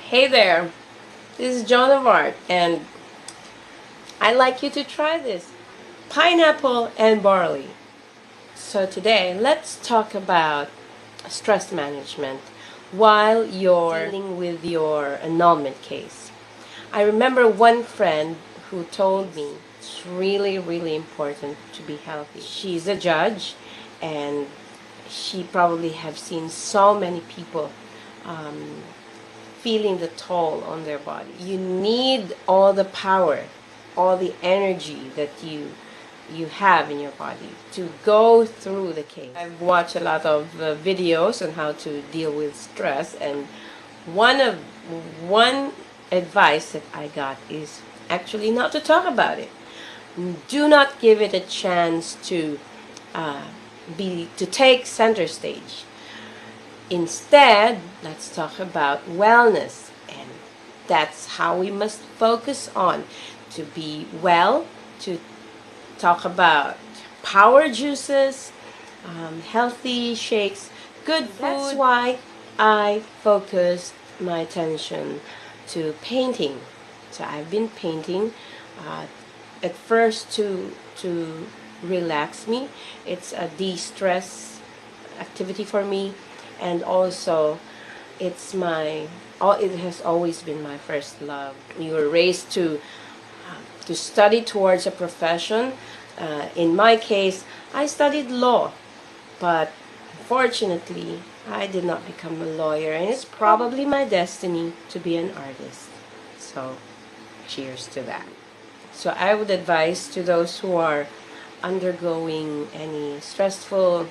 Hey there, this is Joan of Art, and I'd like you to try this pineapple and barley. So, today, let's talk about stress management while you're dealing with your annulment case. I remember one friend who told me it's really, really important to be healthy. She's a judge, and she probably have seen so many people feeling the toll on their body. You need all the power, all the energy that you have in your body to go through the case. I've watched a lot of videos on how to deal with stress, and one advice that I got is actually not to talk about it. Do not give it a chance to take center stage. Instead, let's talk about wellness, and that's how we must focus on to be well, to talk about power juices, healthy shakes, good food. That's why I focused my attention to painting. So I've been painting at first to relax me. It's a de-stress activity for me, and also it has always been my first love. You were raised to study towards a profession. In my case, I studied law, but unfortunately I did not become a lawyer, and it's probably my destiny to be an artist. So cheers to that. So I would advise to those who are undergoing any stressful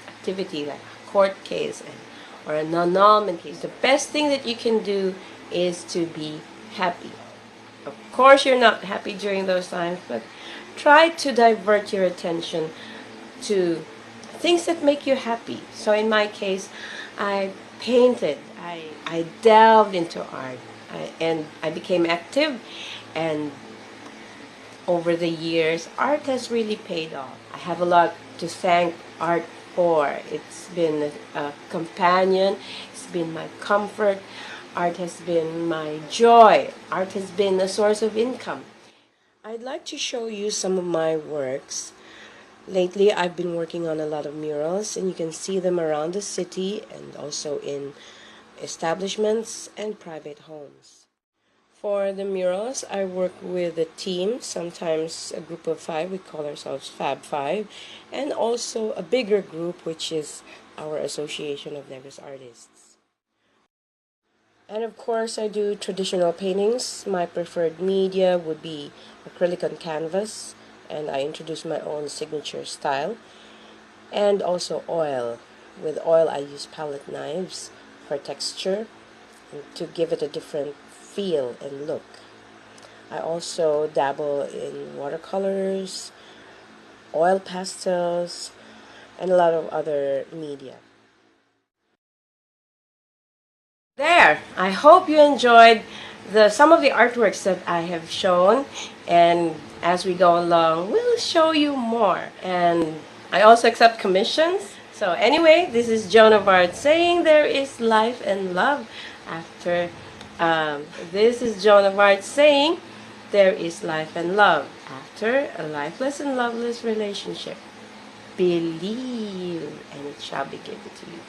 activity like a court case or an annulment case, the best thing that you can do is to be happy. Of course, you're not happy during those times, but try to divert your attention to things that make you happy. So in my case, I painted, I delved into art, and I became active, and over the years, art has really paid off. I have a lot to thank art for. It's been a companion, it's been my comfort, art has been my joy, art has been a source of income. I'd like to show you some of my works. Lately, I've been working on a lot of murals, and you can see them around the city and also in establishments and private homes. For the murals, I work with a team, sometimes a group of 5, we call ourselves Fab 5, and also a bigger group, which is our Association of Negros Artists. And of course, I do traditional paintings. My preferred media would be acrylic on canvas, and I introduce my own signature style, and also oil. With oil, I use palette knives for texture and to give it a different feel and look. I also dabble in watercolors, oil pastels, and a lot of other media. There! I hope you enjoyed some of the artworks that I have shown, and as we go along, we'll show you more. And I also accept commissions. So anyway, this is Joan of Art saying there is life and love after. This is Joan of Art saying there is life and love after a lifeless and loveless relationship. Believe, and it shall be given to you.